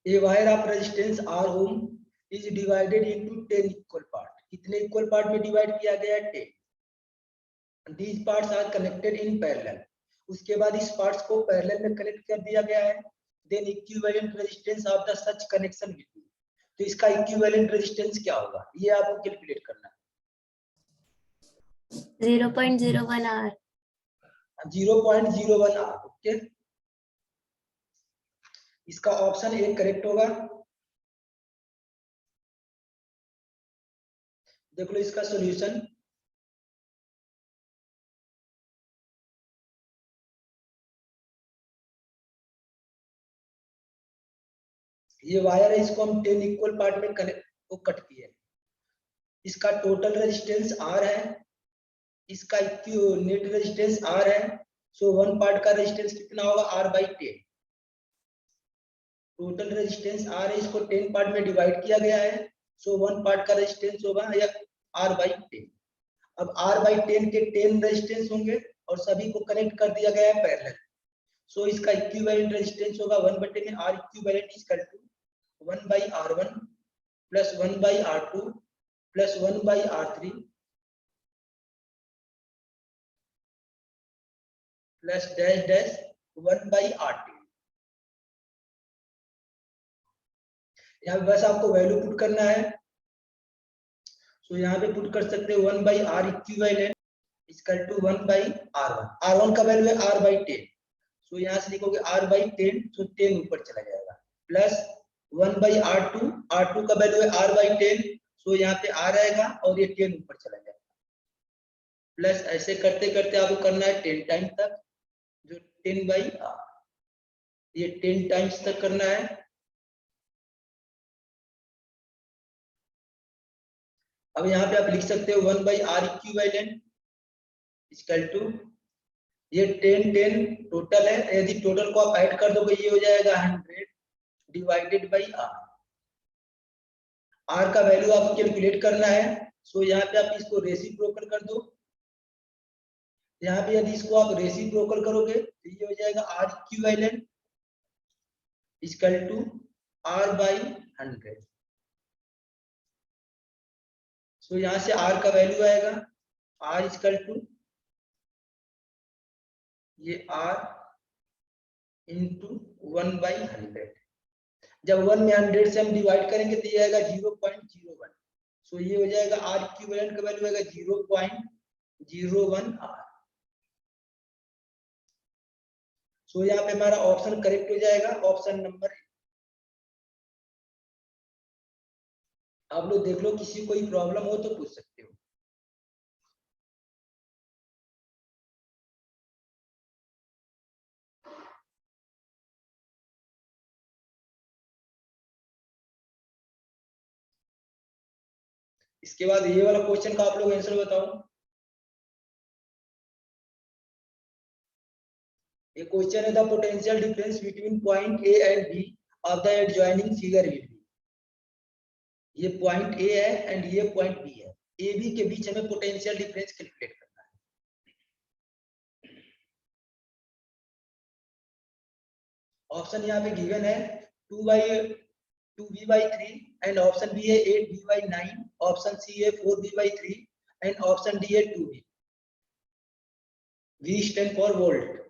A wire of resistance R ohm is divided into 10 equal part. कितने equal part में divide किया गया है? 10. These parts are connected in parallel. उसके बाद इस पार्ट्स को पैरेलल में कनेक्ट कर दिया गया है. Then equivalent resistance of the such connection will be. तो इसका इक्विवेलेंट रेजिस्टेंस क्या होगा ये आपको कैलकुलेट करना है. 0.01 R. 0.01 R. ओके, इसका ऑप्शन ए करेक्ट होगा. देख लो इसका सॉल्यूशन. ये वायर है, इसको हम 10 इक्वल पार्ट में कट किए. इसका टोटल रेजिस्टेंस R है, इसका नेट रेजिस्टेंस R है. सो वन पार्ट का रेजिस्टेंस कितना होगा? R/10. टोटल रेजिस्टेंस R है, इसको 10 पार्ट में डिवाइड किया गया है. सो वन पार्ट का रेजिस्टेंस होगा या R/10. अब R/10 के 10 रेजिस्टेंस होंगे और सभी को कनेक्ट कर दिया गया है पैरेलल. सो इसका इक्विवेलेंट रेजिस्टेंस होगा 1/में R equivalent is equal to 1/R1 plus 1/R2 plus 1/R3 plus dash dash 1/R2. यहाँ पे बस आपको वैल्यू पुट करना है. सो यहाँ पे पुट कर सकते हो 1/R equivalent equal to 1/R1. R1 का वैल्यू है R/10. सो यहाँ से लिखोगे R/10. सो 10 ऊपर चला जाएगा प्लस 1/R2. R2 का वैल्यू है R/10. सो यहाँ पे R आएगा और ये 10 ऊपर चला जाएगा प्लस ऐसे करते करते आपको करना है 10 टाइम्स तक. जो 10/R ये 10 टाइम्स तक करना है. अब यहाँ पे आप लिख सकते हो 1/R इक्विवेलेंट इक्वल टू ये 10 टोटल है. यदि टोटल को आप ऐड कर दोगे ये हो जाएगा 100 डिवाइडेड बाई R. R का वैल्यू आपको कैलकुलेट करना है. सो यहाँ पे आप इसको रेसिप्रोकल कर दो. यहाँ पे यदि इसको आप रेसिप्रोकल करोगे तो ये हो जाएगा R equivalent equal to R/100. So यहाँ से R का वैल्यू आएगा R इक्वल टू ये R इंटू 1/100. जब 1 में 100 से हम डिवाइड करेंगे तो ये आएगा 0.01. सो ये हो जाएगा R इक्विवेलेंट का वैल्यू आएगा 0.01 R. सो यहाँ पे हमारा ऑप्शन करेक्ट हो जाएगा, ऑप्शन नंबर. आप लोग देख लो, किसी कोई प्रॉब्लम हो तो पूछ सकते हो. इसके बाद ये वाला क्वेश्चन का आप लोग आंसर बताओ. ये क्वेश्चन है the potential difference between point A and B of the adjoining figure will be. ये पॉइंट ए है एंड ये पॉइंट बी है. ए बी के बीच हमें पोटेंशियल डिफरेंस कैलकुलेट करना है. ऑप्शन यहाँ पे गिवन है 2b/3 एंड ऑप्शन बी है 8b/9. ऑप्शन सी है 4b/3 एंड ऑप्शन डी है 2b. V stand for volt.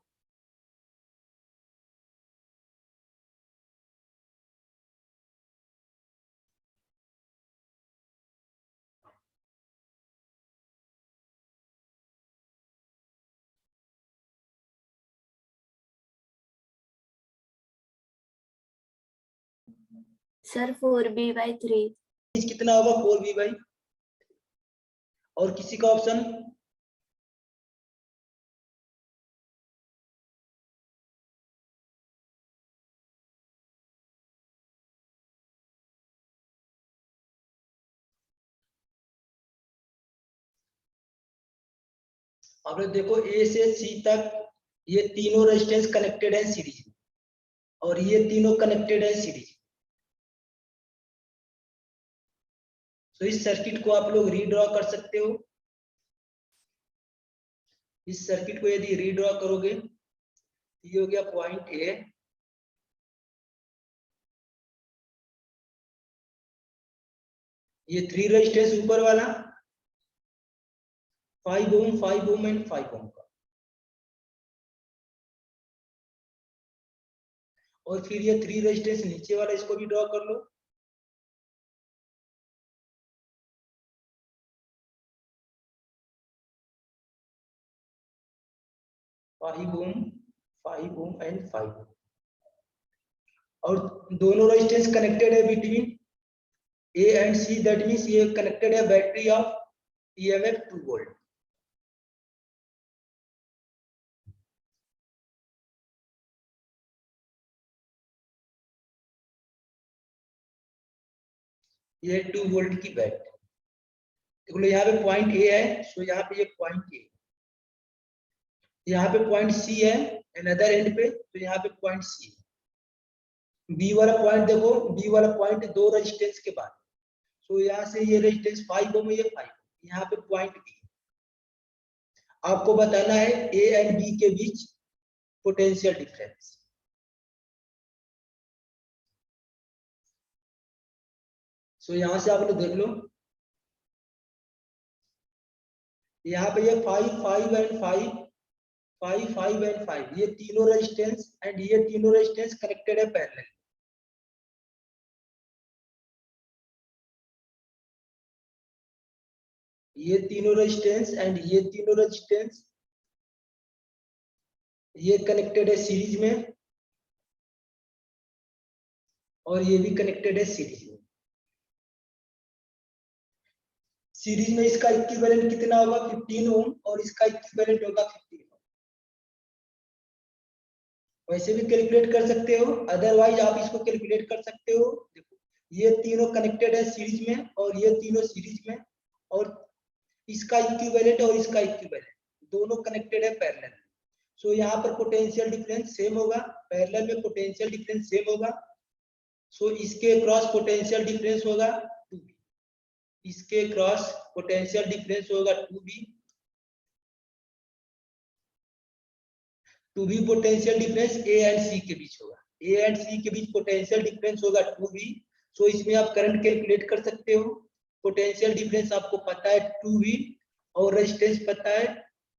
Sir 4b/3. कितना होगा? 4b/. और किसी का ऑप्शन? आप लोग देखो ए से सी तक ये तीनों रेजिस्टेंस कनेक्टेड है सीरीज में और ये तीनों कनेक्टेड है सीरीज. तो इस सर्किट को आप लोग रीड्रॉ कर सकते हो. इस सर्किट को यदि रीड्रॉ करोगे ये हो गया पॉइंट ए. ये 3 रेजिस्टेंस ऊपर वाला 5 ओम 5 ओम एंड 5 ओम का, और फिर ये 3 रेजिस्टेंस नीचे वाला, इसको भी ड्रॉ कर लो। फाइव ओम एंड 5 ओम, और दोनों रेजिस्टेंस कनेक्टेड है between A and C, that means ये कनेक्टेड है बैटरी ऑफ ईएमएफ 2 वोल्ट। ये 2 वोल्ट की बैटरी, देख लो यहाँ पे पॉइंट ए है, सो यहाँ पे ये पॉइंट ए, यहाँ पे पॉइंट सी है अनदर एंड पे, तो यहाँ पे पॉइंट सी है। बी वाला पॉइंट देखो, बी वाला पॉइंट 2 रेजिस्टेंस के बाद, सो यहाँ से ये रेजिस्टेंस 5 ओम है, ये 5 ओम, यहाँ पे पॉइंट बी। आपको बताना है ए एंड बी के बीच पोटेंशियल डिफरेंस। सो यहाँ से आप लोग देख लो, यहाँ पे ये 5 5 एंड 5 5 5 एंड 5, ये तीनों रेजिस्टेंस एंड ये तीनों रेजिस्टेंस कनेक्टेड है पैरेलल। ये तीनों रेजिस्टेंस एंड ये तीनों रेजिस्टेंस ये कनेक्टेड है सीरीज में, और ये भी कनेक्टेड है सीरीज में। सीरीज में इसका इक्विवेलेंट कितना होगा 15 ओम, और इसका इक्विवेलेंट होगा 15 ओम। वैसे भी कैलकुलेट कर सकते हो, अदरवाइज आप इसको कैलकुलेट कर सकते हो। देखो ये तीनों कनेक्टेड है सीरीज में, और ये तीनों सीरीज में, और इसका इक्विवेलेंट और इसका इक्विवेलेंट दोनों कनेक्टेड है पैरेलल। सो यहाँ पर पोटेंशियल डिफरेंस सेम होगा, पैरेलल में पोटेंशियल डिफरेंस सेम होगा। सो इसके क्रॉस पोटेंशियल डिफरेंस होगा 2b, इसके क्रॉस पोटेंशियल डिफरेंस होगा 2b, 2b potential difference A and C के बीच होगा, ए एंड सी के बीच पोटेंशियल डिफरेंस होगा 2b। सो इसमें आप करंट कैलकुलेट कर सकते हो। पोटेंशियल डिफरेंस आपको पता है 2b, और रेजिस्टेंस पता है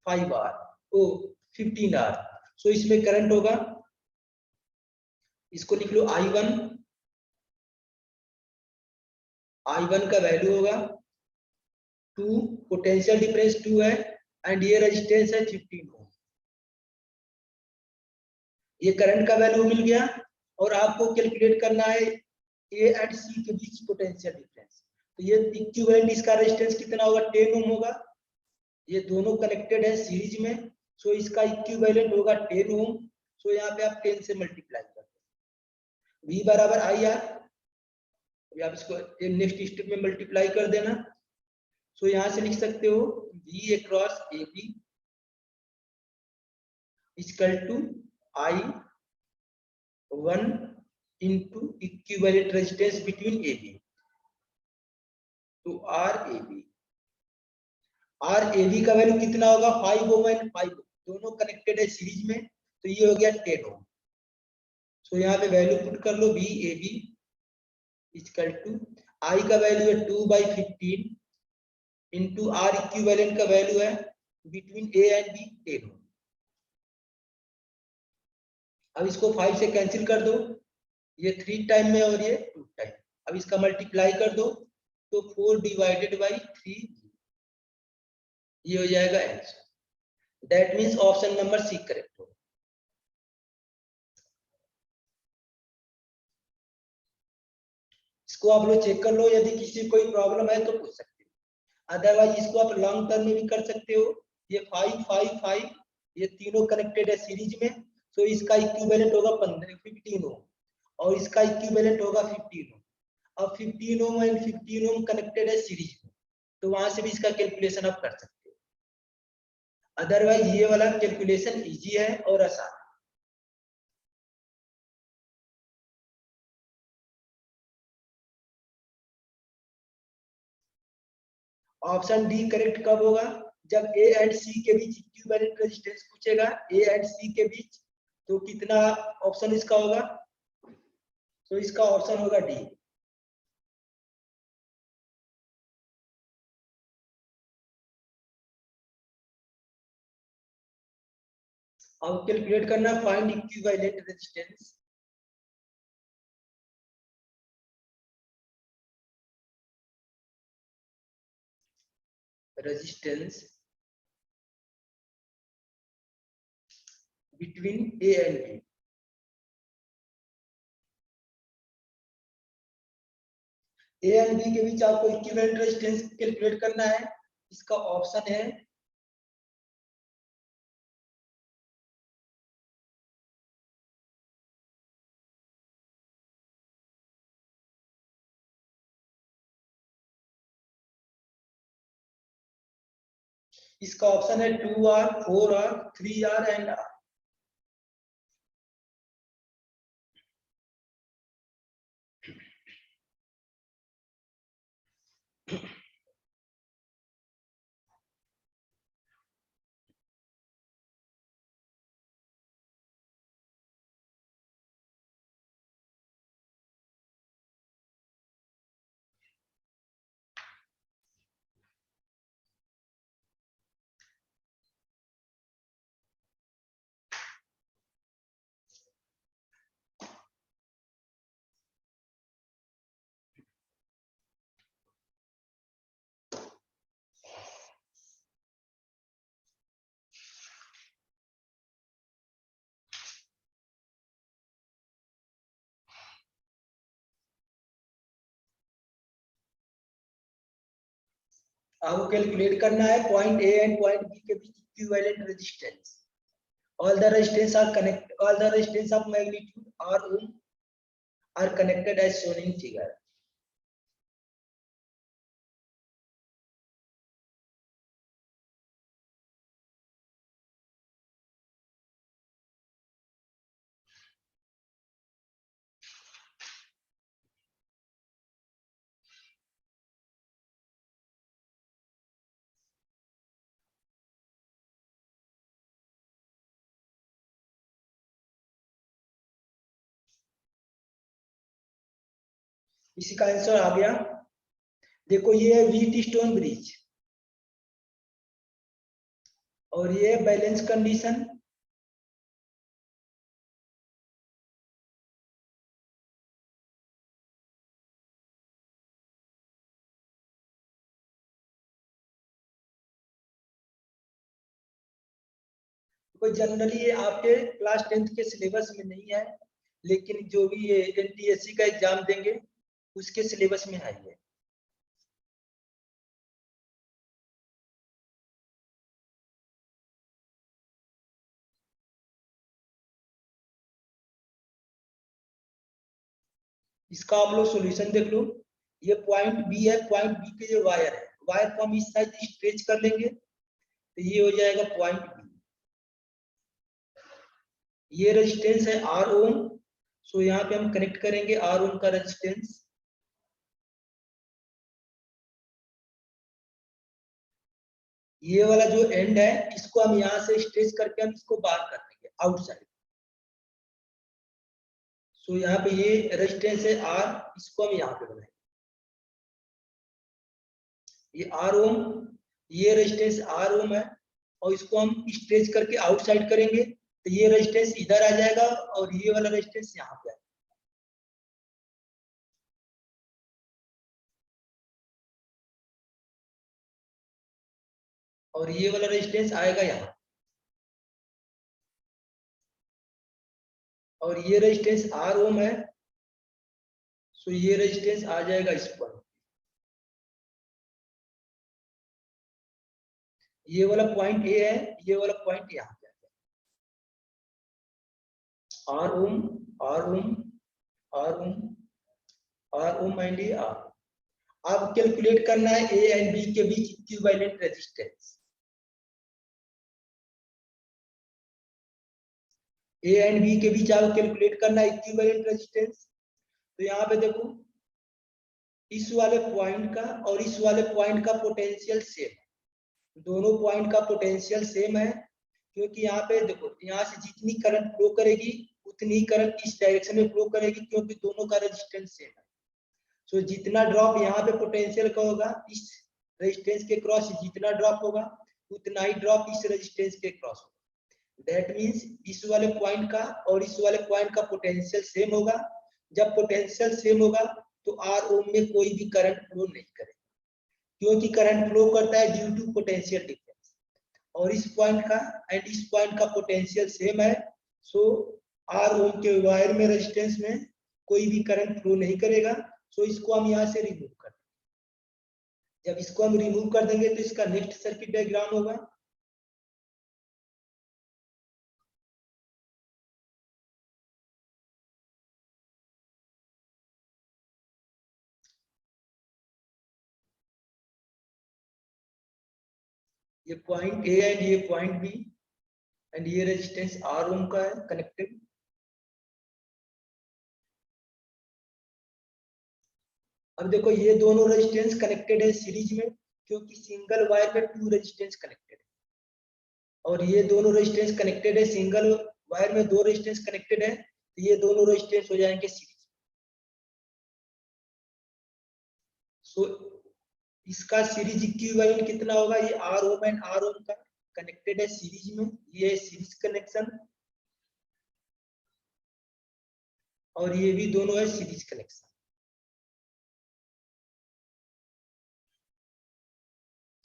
5R ओ 15R। सो इसमें करंट होगा, इसको लिख लो I1, I1 का वैल्यू होगा 2, पोटेंशियल डिफरेंस 2 है, एंड ये रेजिस्टेंस है 15 ओम। ये करंट का वैल्यू मिल गया, और आपको कैलकुलेट करना है ए एंड सी के बीच पोटेंशियल डिफरेंस। तो ये इक्विवेलेंट इसका रेजिस्टेंस कितना होगा 10 ओम होगा, ये दोनों कनेक्टेड है सीरीज में, सो इसका इक्विवेलेंट होगा 10 ओम। सो यहाँ पे आप 10 से मल्टीप्लाई कर दो, V बराबर IR, आप इसको नेक्स्ट स्टेप में मल्टीप्लाई कर देना। सो यहाँ से लिख सकते हो V across AB equal to I1 into equivalent resistance between AB, तो RAB का वैल्यू कितना होगा 5 ओम एंड 5 ओम, दोनों कनेक्टेड है सीरीज में, तो ये हो गया 10 ओम। सो यहाँ पे वैल्यू पुट कर लो VAB इक्वल टू I का वैल्यू है 2/15 इंटू R इक्विवेलेंट का वैल्यू है बिटवीन A एंड B 10 ओम। अब इसको 5 से कैंसिल कर दो, ये 3 टाइम में और ये 2 टाइम। अब इसका मल्टीप्लाई कर दो, तो 4 डिवाइडेड बाई 3, ये हो जाएगा answer. That means option number C correct होगा। इसको आप लोग चेक कर लो, यदि किसी कोई प्रॉब्लम है तो पूछ सकते हो, अदरवाइज इसको आप लॉन्ग टर्म में भी कर सकते हो। ये 5 5 5 ये तीनों कनेक्टेड है सीरीज में, तो इसका इक्विवेलेंट होगा 15 ओम, और इसका इक्विवेलेंट होगा 15 ओम। अब 15 ओम एंड 15 ओम कनेक्टेड है सीरीज में, तो वहां से भी इसका कैलकुलेशन आप कर सकते हो। अदरवाइज ये वाला कैलकुलेशन इजी है और आसान है। ऑप्शन डी करेक्ट कब होगा, जब ए एंड सी के बीच इक्विवेलेंट रेजिस्टेंस पूछेगा, ए एंड सी के बीच, तो कितना ऑप्शन इसका होगा, तो इसका ऑप्शन होगा डी। अब कैलकुलेट करना है find equivalent resistance. Resistance between A and B. A and B के बीच आपको इक्विवेलेंट रेजिस्टेंस कैलकुलेट करना है। इसका ऑप्शन है इसका ऑप्शन है 2R, 4R, 3R and R। आपको कैलकुलेट करना है point A and point B के बीच equivalent resistance. all the resistance are connected, all the resistance of magnitude r ohm are connected as shown in figure। इसी का answer आ गया। देखो ये है व्हीट स्टोन ब्रिज और ये बैलेंस कंडीशन। कोई जनरली ये आपके क्लास 10th के सिलेबस में नहीं है, लेकिन जो भी ये एनटीएससी का एग्जाम देंगे उसके सिलेबस में है ये। इसका आप लोग सॉल्यूशन देख लो। ये पॉइंट बी है, पॉइंट बी के जो वायर है, वायर को हम इस साइड स्ट्रेच कर लेंगे तो ये हो जाएगा पॉइंट बी। ये रेजिस्टेंस है आर ओम, सो यहाँ पे हम कनेक्ट करेंगे आर ओम का रेजिस्टेंस। ये वाला जो एंड है इसको हम यहाँ से स्ट्रेच करके हम इसको बाहर कर देंगे आउटसाइड। सो यहाँ पे ये रेजिस्टेंस है आर, इसको हम यहाँ पे बनाएंगे। ये आर ओम, ये रेजिस्टेंस आर ओम है और इसको हम स्ट्रेच करके आउटसाइड करेंगे तो ये रेजिस्टेंस इधर आ जाएगा और ये वाला रेजिस्टेंस यहाँ पे आएगा। और ये वाला रेजिस्टेंस आएगा यहाँ और ये रेजिस्टेंस आर ओम है, सो ये रेजिस्टेंस आ जाएगा इस पर। ये वाला पॉइंट ए है, ये वाला पॉइंट यहाँ पे R ohm, R ohm, R ohm, R ohm and ये आर। अब कैलकुलेट करना है ए एंड बी के बीच equivalent resistance. A and B के बीच आपको कैलकुलेट करना है इक्विवेलेंट रेजिस्टेंस। तो यहाँ पे देखो इस वाले पॉइंट का और इस वाले पॉइंट का पोटेंशियल सेम है, दोनों पॉइंट का पोटेंशियल सेम है, क्योंकि यहाँ पे देखो यहाँ से जितनी करंट फ्लो करेगी उतनी करंट इस डायरेक्शन में फ्लो करेगी, क्योंकि दोनों का रेजिस्टेंस सेम है। सो जितना ड्रॉप यहाँ पे पोटेंशियल का होगा इस रेजिस्टेंस के क्रॉस जितना ड्रॉप होगा उतना ही ड्रॉप इस रेजिस्टेंस के क्रॉस होगा। दैट मीन्स इस वाले पॉइंट का और इस वाले पॉइंट का पोटेंशियल सेम होगा। जब पोटेंशियल सेम होगा तो आर ओम में कोई भी करंट फ्लो नहीं करेगा, क्योंकि करंट फ्लो करता है ड्यू टू पोटेंशियल डिफरेंस। और इस पॉइंट का एंड इस पॉइंट का पोटेंशियल सेम है, सो आर ओम के वायर में रेजिस्टेंस में कोई भी करंट फ्लो नहीं करेगा। सो इसको हम यहाँ से रिमूव कर देंगे। जब इसको हम रिमूव कर देंगे तो इसका नेक्स्ट सर्किट डायग्राम होगा। ये पॉइंट ए एंड ये पॉइंट बी एंड ये रेजिस्टेंस आर ओम का है कनेक्टेड। अब देखो ये दोनों रेजिस्टेंस कनेक्टेड है सीरीज में, क्योंकि सिंगल वायर में 2 रेजिस्टेंस कनेक्टेड है। और ये दोनों रेजिस्टेंस कनेक्टेड है, सिंगल वायर में 2 रेजिस्टेंस कनेक्टेड है, तो ये दोनों रेजिस्टेंस हो जाएंगे सीरीज। सो इसका सीरीज इक्विवेलेंट कितना होगा? ये आर ओम एंड आर ओम का कनेक्टेड है सीरीज में, ये सीरीज कनेक्शन, और ये भी दोनों है सीरीज कनेक्शन।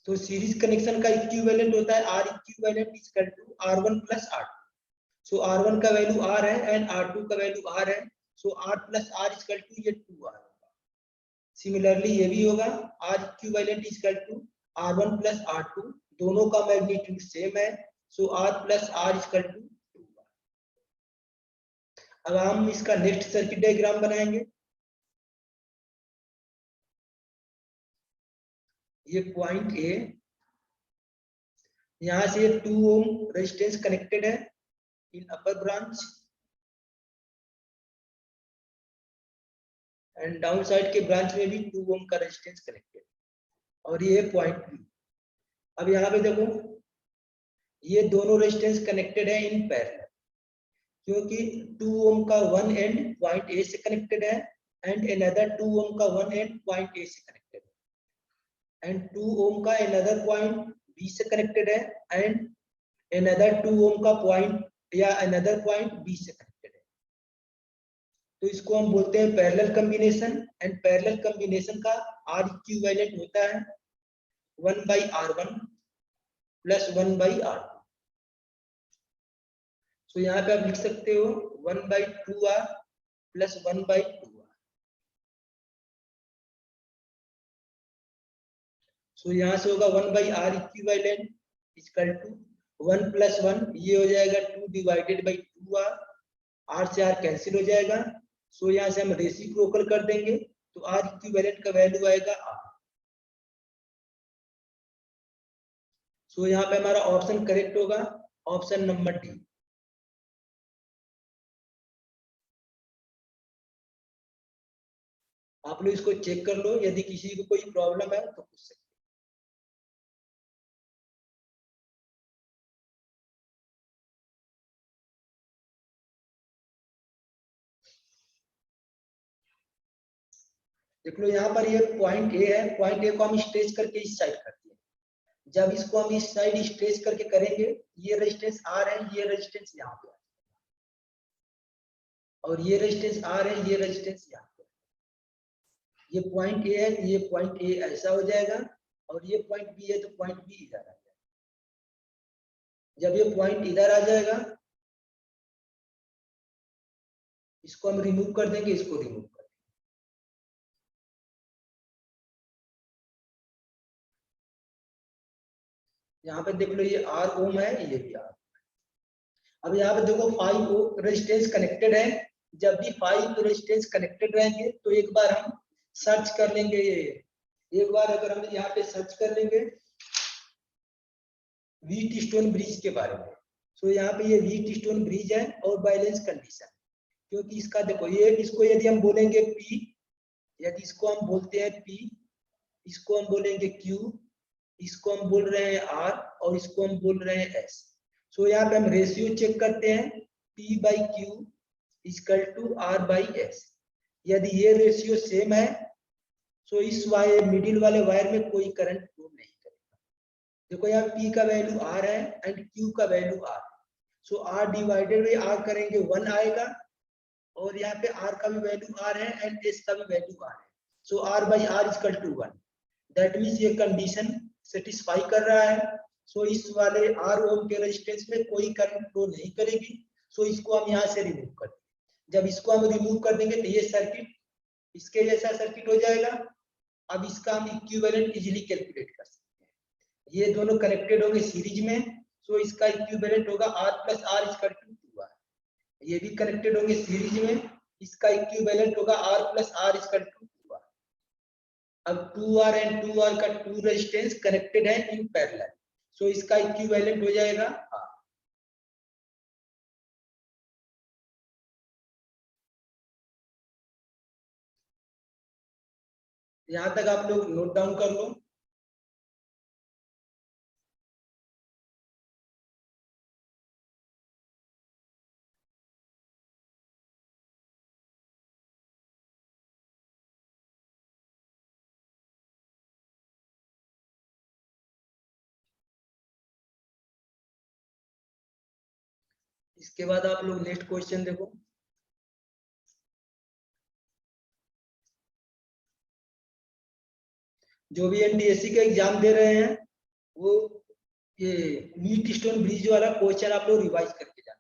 तो सीरीज कनेक्शन का इक्विवेलेंट होता है R equivalent equal to R1 plus R2। So R1 का वैल्यू R है एंड R2 का वैल्यू R है, so R plus R equal to ये 2R होगा। सिमिलरली ये भी होगा R equivalent equal to R1 plus R2, दोनों का मैग्नीट्यूड सेम है, so R plus R equal to 2R। अब हम इसका नेक्स्ट सर्किट डायग्राम बनाएंगे। ये पॉइंट ए, यहां से 2 ओम रेजिस्टेंस कनेक्टेड है इन अपर ब्रांच एंड डाउन साइड के ब्रांच में भी 2 ओम का रेजिस्टेंस कनेक्टेड, और ये पॉइंट बी। अब यहाँ पे देखो ये दोनों रेजिस्टेंस कनेक्टेड है इन पैरेलल, क्योंकि 2 ओम का वन एंड पॉइंट ए से कनेक्टेड है एंड अनदर 2 ओम का वन एंड पॉइंट ए से कनेक्टेड है, एंड 2 ओम का अनदर पॉइंट बी से कनेक्टेड है एंड अनदर 2 ओम का पॉइंट या अनदर पॉइंट बी से कनेक्टेड है। तो इसको हम बोलते हैं parallel combination, and parallel combination का आर इक्विवेलेंट होता है 1/R1 प्लस 1/R2। सो यहाँ पे आप लिख सकते हो 1/2R प्लस 1/2R। सो यहाँ से होगा 1/R equivalent equal to 1 plus 1, ये हो जाएगा 2 डिवाइडेड बाई 2R, R से R कैंसिल हो जाएगा। सो यहाँ से हम रेसिप्रोकल कर देंगे तो R इक्विवेलेंट का वैल्यू आएगा R। सो यहाँ पे हमारा ऑप्शन करेक्ट होगा, ऑप्शन नंबर डी। आप लोग इसको चेक कर लो, यदि किसी को कोई प्रॉब्लम है तो पूछ सकते। देख लो यहाँ पर ये पॉइंट ए है, पॉइंट ए को हम स्ट्रेच करके इस साइड करते हैं। जब इसको हम इस साइड स्ट्रेच करके करेंगे, ये रेजिस्टेंस आर है, ये रेजिस्टेंस यहाँ पे, और ये रेजिस्टेंस आर है, ये रेजिस्टेंस यहाँ पे। ये पॉइंट ए है, ये पॉइंट ए ऐसा हो जाएगा, और ये पॉइंट बी है तो पॉइंट बी इधर आ जाएगा। जब ये पॉइंट इधर आ जाएगा, इसको हम रिमूव कर देंगे, इसको रिमूव कर देंगे। यहाँ पे देख लो ये आर ओम है, ये भी आर। अब यहाँ पे देखो 5 रेजिस्टेंस कनेक्टेड है। जब भी 5 रेजिस्टेंस कनेक्टेड रहेंगे तो एक बार हम सर्च कर लेंगे, एक बार अगर हम यहाँ पे सर्च कर लेंगे व्हीट स्टोन ब्रिज के बारे में। सो यहाँ पे ये व्हीट स्टोन ब्रिज है और बैलेंस कंडीशन, क्योंकि इसका देखो ये, इसको यदि हम बोलेंगे P, यदि इसको हम बोलते हैं P, इसको हम बोलेंगे Q, इसको हम बोल रहे हैं R, और इसको हम बोल रहे हैं S। सो यहाँ पे हम रेशियो चेक करते हैं P/Q इक्वल टू R/S। यदि ये रेशियो सेम है, सो इस वायर मिडिल वाले वायर में कोई करंट फ्लो नहीं करेगा। देखो यहाँ P का वैल्यू R है एंड Q का value R, so R divided by R करेंगे 1 आएगा, और यहाँ पे आर का भी वैल्यू आर है एंड एस का भी वैल्यू आर है, so R by R equal to 1। That means ये कंडीशन सेटिस्फाई कर रहा है। सो इस वाले आर ओम के रेजिस्टेंस में कोई करंट फ्लो नहीं करेगी, सो इसको हम यहाँ से रिमूव कर देंगे। जब इसको हम रिमूव कर देंगे तो ये सर्किट इसके जैसा सर्किट हो जाएगा। अब इसका हम इक्विवेलेंट इजीली कैलकुलेट कर सकते हैं। ये दोनों कनेक्टेड होंगे सीरीज में, सो इसका इक्विवेलेंट होगा R plus R equal to 2 R. ये भी कनेक्टेड होंगे सीरीज में, इसका इक्विवेलेंट होगा R plus R equal to 2 R. अब 2R एंड 2R का 2 रेजिस्टेंस कनेक्टेड है इन पैरेलल, सो इसका इक्विवेलेंट हो जाएगा R। यहां तक आप लोग नोट डाउन कर लो। इसके बाद आप लोग नेक्स्ट क्वेश्चन देखो। जो भी एनटीएससी का एग्जाम दे रहे हैं वो ये मीट स्टोन ब्रिज वाला क्वेश्चन आप लोग रिवाइज करके जाना।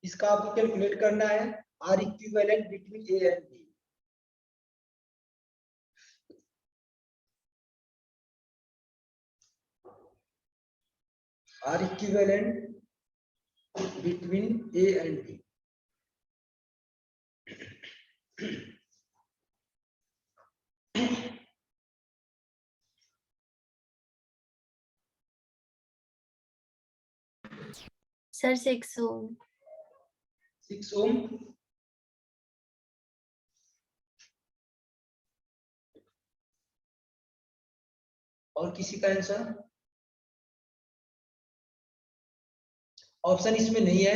इसका आपको कैलकुलेट करना है R equivalent between A and B. R equivalent between A and B. Sir 6 ohm. 6 ohm. और किसी का आंसर? ऑप्शन इसमें नहीं है।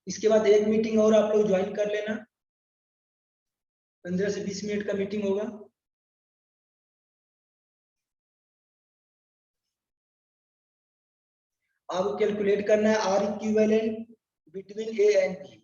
इसके बाद एक मीटिंग और आप लोग ज्वाइन कर लेना, 15 से 20 मिनट का मीटिंग होगा। आपको कैलकुलेट करना है R equivalent between A and B.